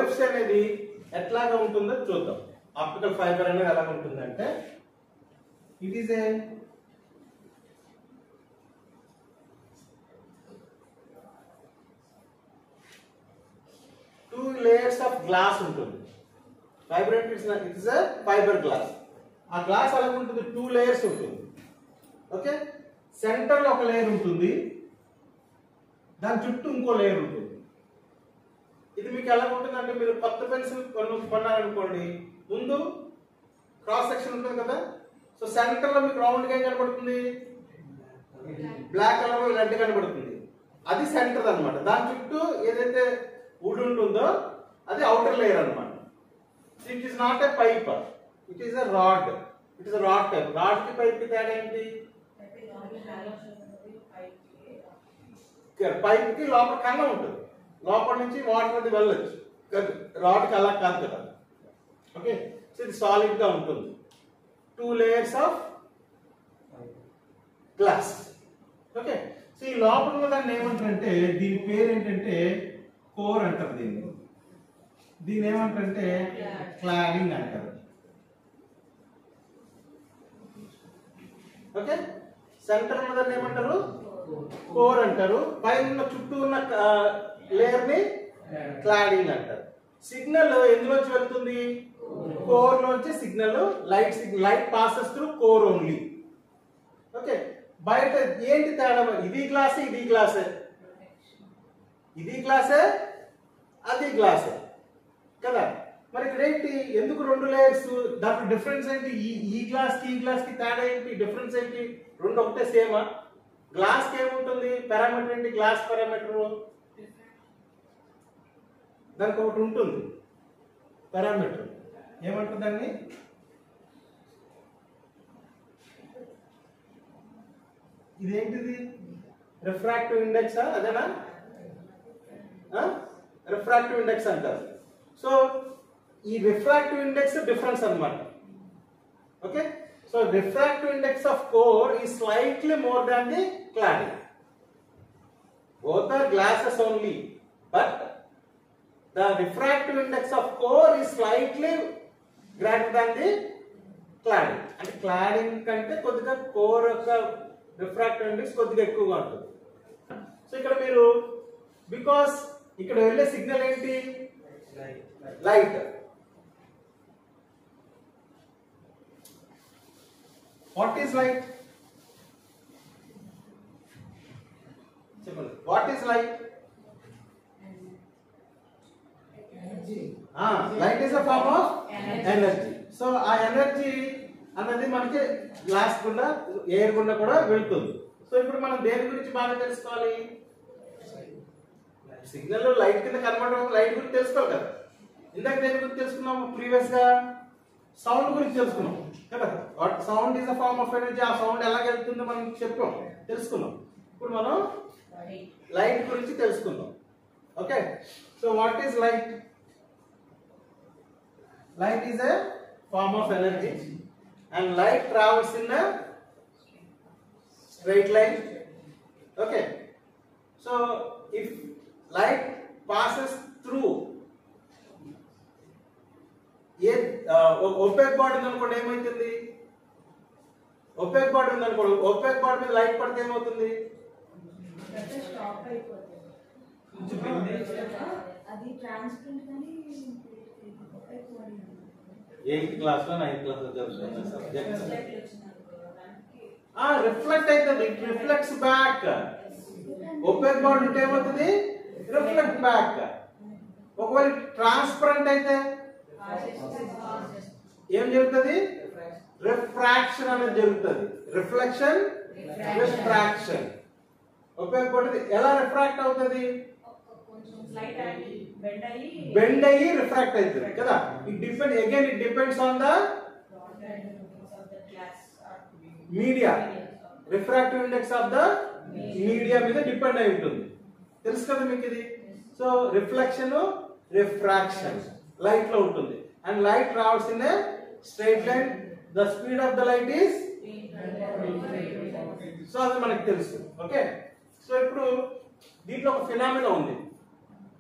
OFC అనేది ఎట్లాగా ఉంటుందో చూద్దాం. ఆప్టికల్ ఫైబర్ అనేది ఎలా ఉంటుందంటే it is a two layers of glass ఉంటుంది. ఫైబర్ అంటే it is a fibre glass. ఆ గ్లాస్ ఎలా ఉంటుంది, 2 లేయర్స్ ఉంటుంది. ఓకే, సెంటర్ లో ఒక లేయర్ ఉంటుంది, దాని చుట్టూ ఇంకో లేయర్ ఉంటుంది. ఇది మీకు ఎలా ఉంటుంది అంటే మీరు కొత్త పెన్సిల్ కొన్నారనుకోండి, ముందు క్రాస్ సెక్షన్ ఉంటుంది కదా, సో సెంటర్ లో మీకు రౌండ్ గా ఏం కనబడుతుంది, బ్లాక్ కలర్ లో రెడ్ కనబడుతుంది. అది సెంటర్ అన్నమాట. దాని చుట్టూ ఏదైతే వుడ్ ఉంటుందో అది అవుటర్ లేయర్ అన్నమాట. It is not a pipe, it is a rod. It is rod type. Rod కి పైప్ కి తేడా ఏంటి, పైప్ కి లోపల కన్నం ఉంటుంది, లోపల నుంచి వాటర్ అది వెళ్ళొచ్చు. రాడ్ కి అలా కాదు కదా. ఓకే, సో ఇది సాలిడ్ గా ఉంటుంది. 2 layers of glass. Okay, so ఈ లోపల ఉన్న దాన్ని ఏమంటారంటే, దీని పేరు ఏంటంటే కోర్ అంటారు. దీన్ని ఏమంటారంటే క్లాడింగ్ అంటారు. ఓకే, సెంటర్ ఉన్న దాన్ని ఏమంటారు, కోర్ అంటారు. పైన చుట్టూ ఉన్న లేయర్ ని క్లాడింగ్ అంటారు. సిగ్నల్ ఎందులోంచి వెళ్తుంది, కోర్ లోంచి signal, light passes through core only. Okay, బయట ఏంటి తేడా, ఇది గ్లాసే ఇది గ్లాసే, ఇది గ్లాసే అది గ్లాసే కదా. మరి ఇక్కడ ఏంటి, ఎందుకు 2 లేయర్స్, దాంట్లో డిఫరెన్స్ ఏంటి, ఈ గ్లాస్ కి ఈ గ్లాస్ కి తేడా ఏంటి, డిఫరెన్స్ ఏంటి, రెండు ఒకటే సేమా? గ్లాస్ కి ఏముంటుంది, పారామీటర్ ఏంటి, గ్లాస్ పారామీటర్ దానికి ఒకటి ఉంటుంది పారామీటర్. ఏమంటుంది దాన్ని, ఇదేంటిది రిఫ్రాక్టివ్ ఇండెక్స్, అదేనా, రిఫ్రాక్టివ్ ఇండెక్స్ అంటారు. సో ఈ రిఫ్రాక్టివ్ ఇండెక్స్ డిఫరెన్స్ అన్నమాట. Okay, so refractive index of core is slightly more than the cladding. Both are glasses only, but the refractive index of core is slightly greater than the cladding. అంటే cladding కంటే కొద్దిగా core యొక్క refractive index కొద్దిగా ఎక్కువగా ఉంటుంది. So ఇక్కడ మీరు because ఇక్కడ వెళ్ళే సిగ్నల్ ఏంటి, లైట్. వాట్ ఈస్ లైట్, చెప్పండి, what is light? Light is a form of energy. So ఆ ఎనర్జీ అన్నది మనకి గ్లాస్ గుండా, ఎయిర్ గుండా కూడా వెళ్తుంది. సో ఇప్పుడు మనం దేని గురించి బాగా తెలుసుకోవాలి, సిగ్నల్ లైట్ కింద కనబడడం, లైట్ గురించి తెలుసుకోవాలి కదా. ఇందాక దేని గురించి తెలుసుకున్నాం, ప్రీవియస్ గా సౌండ్ గురించి తెలుసుకున్నాం కదా. What sound is a form of energy. ఆ సౌండ్ ఎలా వెళ్తుందో మనం చెప్పాం, తెలుసుకున్నాం. ఇప్పుడు మనం లైట్ గురించి తెలుసుకుందాం. Okay, so what is light? Light is a form of energy and light travels in a straight line. Okay, so if light passes through opaque body undanukondi emaithundi, opaque body undanukondi, opaque body మీద light పడితే ఏమవుతుంది, stop అయిపోతుంది. అది transparent కానీ opaque body 8th class లో 9th class లో చదువుతున్న subject reflect అవుతుంది. It reflects back. Opaque body ఉంటే ఏమవుతుంది, రిఫ్లెక్ట్ బ్యాక్. ఒకవేళ ట్రాన్స్పరెంట్ అయితే ఏం జరుగుతుంది, రిఫ్రాక్షన్ అనేది జరుగుతుంది. Reflection, refraction. ఒపేక్ బాడీ ఎలా రిఫ్రాక్ట్ అవుతుంది, బెండ్ అయ్యి రిఫ్రాక్ట్ అవుతుంది కదా. It depend again, it depends on the media. Refractive index of the media మీద డిపెండ్ అయి ఉంటుంది. తెలుసు కదా మీకు ఇది. సో రిఫ్లెక్షన్, రిఫ్రాక్షన్ లైట్ లో ఉంటుంది. And light travels in a straight line. The speed of the light is, so అది మనకు తెలుసు. ఓకే, సో ఇప్పుడు దీంట్లో ఒక ఫినామినా ఉంది.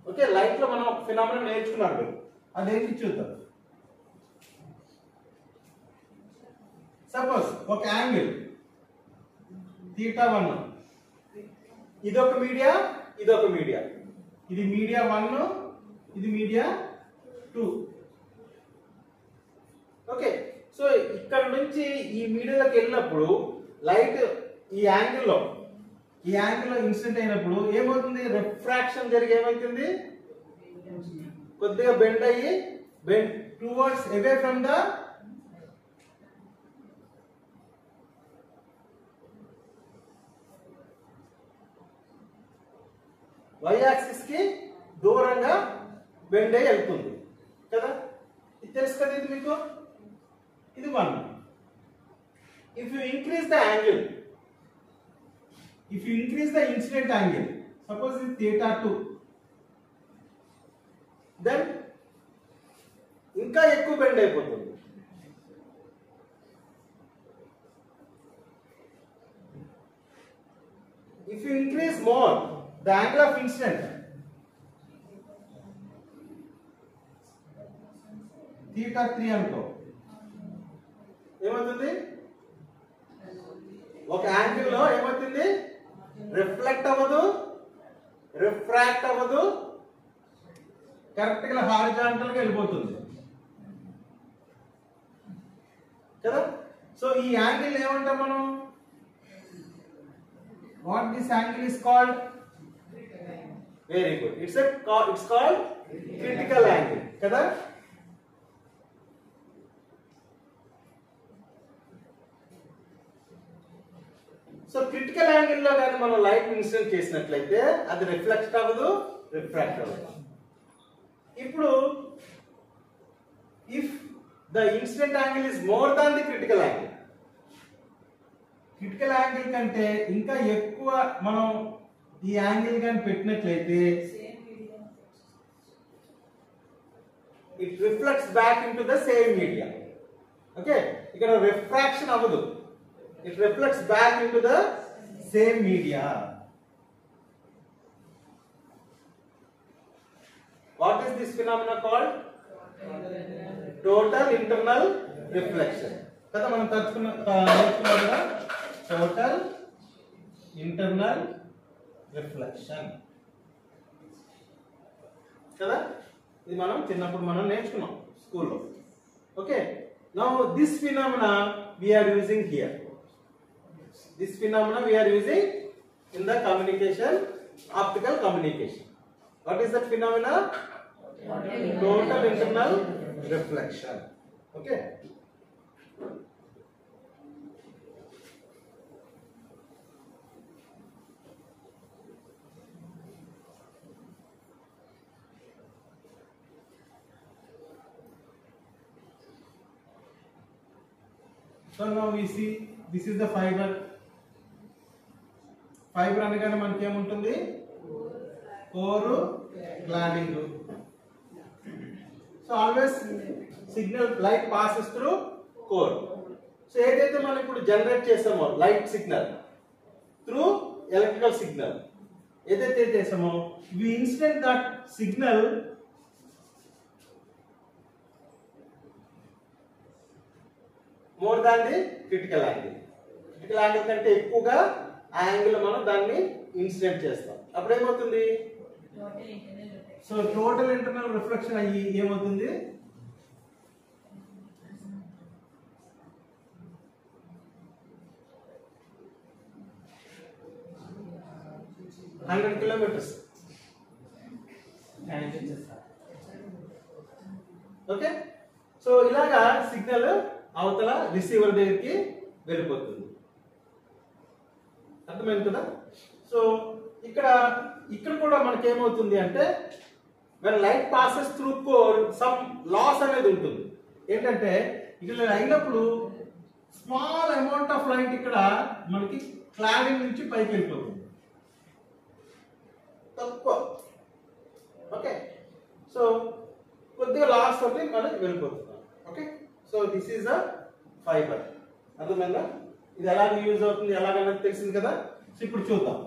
ఓకే, లైట్ లో మనం ఒక ఫినామినా నేర్చుకున్నాం మీరు, అదేంటి చూద్దాం. సపోజ్ ఒక యాంగిల్ θ1, ఇదొక మీడియా, ఇదొక మీడియా, ఇది మీడియా 1, ఇది మీడియా 2. ఓకే, సో ఇక్కడ నుంచి ఈ మీడియాలోకి వెళ్ళినప్పుడు లైట్ ఈ యాంగిల్లో ఇన్సిడెంట్ అయినప్పుడు ఏమవుతుంది, రిఫ్రాక్షన్ జరిగి ఏమవుతుంది, కొద్దిగా బెండ్ అయ్యి towards away from the y axis కి దూరంగా బెండ్ అయ్యి వెళ్తుంది కదా. ఇది తెలుసు కదా, ఇది మీకు, ఇది 1. If you increase the angle, if you increase the incident angle, suppose it is θ2, then ఇంకా ఎక్కువ బెండ్ అయిపోతుంది. If you increase more the angle of incident, θ3 అనుకో, ఏమవుతుంది, ఒక యాంగిల్ లో ఏమవుతుంది, రిఫ్లెక్ట్ అవ్వదు, రిఫ్రాక్ట్ అవ్వదు, కరెక్ట్ గా హారిజాంటల్ గా వెళ్ళిపోతుంది కదా. సో ఈ యాంగిల్ ఏమంటాం మనం, what this angle is called, very good, it's called critical angle కదా. సో క్రిటికల్ యాంగిల్ లో కానీ మనం లైట్ ఇన్సిడెంట్ చేసినట్లయితే అది రిఫ్లెక్ట్ అవ్వదు, రిఫ్రాక్ట్ అవ్వదు. ఇప్పుడు if the incident angle is more than the critical angle, critical angle కంటే ఇంకా ఎక్కువ మనం ఈ యాంగిల్ కానీ పెట్టినట్లయితే it reflects back into the same media. Okay, ఇక్కడ రిఫ్రాక్షన్ అవ్వదు, it reflects back into the same media. What is this phenomena called? Total internal reflection. కదా మనం నేర్చుకున్నాం కదా, total internal reflection కదా. ఇది మనం చిన్నప్పుడు మనం నేర్చుకున్నాం స్కూల్లో. Okay, now this phenomena we are using here. This phenomena we are using in the communication, optical communication. What is that phenomena? Total internal reflection. Okay. So now we see this is the fiber. Fibre అనగానే మనకి ఏముంటుంది, core, cladding. So always signal light passes through core. So ఏదైతే మనం ఇప్పుడు generate చేసామో light signal through electrical signal ఏదైతే చేసామో, we instant that signal more than the critical angle. Critical angle కంటే ఎక్కువగా ఆ యాంగిల్ మనం దాన్ని ఇన్సిడెంట్ చేస్తాం. అప్పుడు ఏమవుతుంది, సో టోటల్ ఇంటర్నల్ రిఫ్లెక్షన్ అయ్యి ఏమవుతుంది, హండ్రెడ్ కిలోమీటర్స్. ఓకే, సో ఇలాగా సిగ్నల్ అవతల రిసీవర్ దగ్గరికి వెళ్ళిపోతుంది. అర్థమైంది కదా. సో ఇక్కడ కూడా మనకి ఏమవుతుంది అంటే, when light passes through core some loss అనేది ఉంటుంది. ఏంటంటే ఇక్కడ అయినప్పుడు స్మాల్ అమౌంట్ ఆఫ్ లైట్ ఇక్కడ మనకి క్లాడింగ్ నుంచి పైకి వెళ్ళిపోతుంది, తక్కువ. ఓకే, సో కొద్దిగా లాస్ తోటి మనకి వెళ్ళిపోతున్నాం. Okay, so this is a fibre. అర్థమైందా, ఇది ఎలాగ యూజ్ అవుతుంది ఎలాగనేది తెలిసింది కదా. సో ఇప్పుడు చూద్దాం.